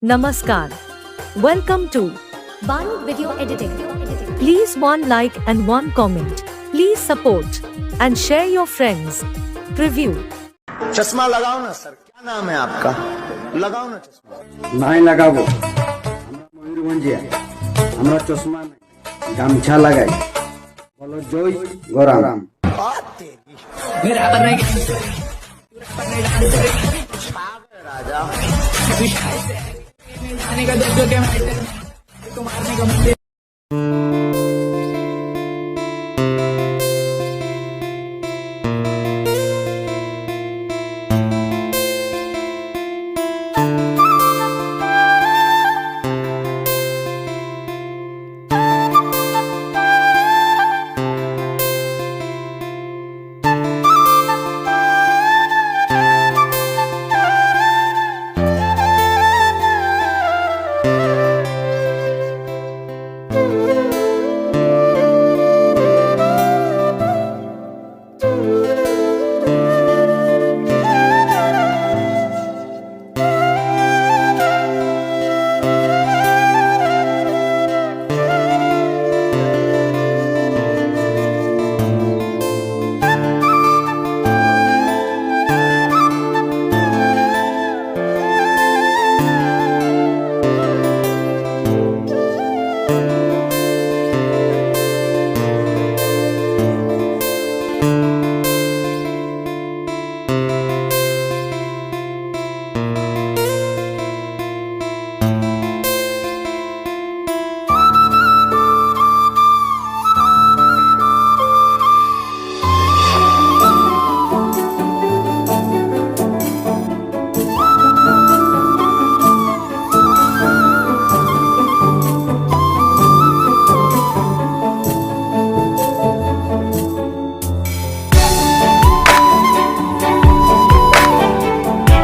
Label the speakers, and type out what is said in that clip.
Speaker 1: Namaskar. Welcome to
Speaker 2: Banu Video Editing.
Speaker 1: Please one like and one comment. Please support and share your friends. Preview.
Speaker 3: चश्मा लगाओ ना sir, क्या नाम है आपका? लगाओ ना चश्मा।
Speaker 4: नहीं लगाबो, हमरा मयूरभंजिया, हमरा चश्मा नहीं, गामछा लगाई, बोलो जय गोराम।
Speaker 3: राजा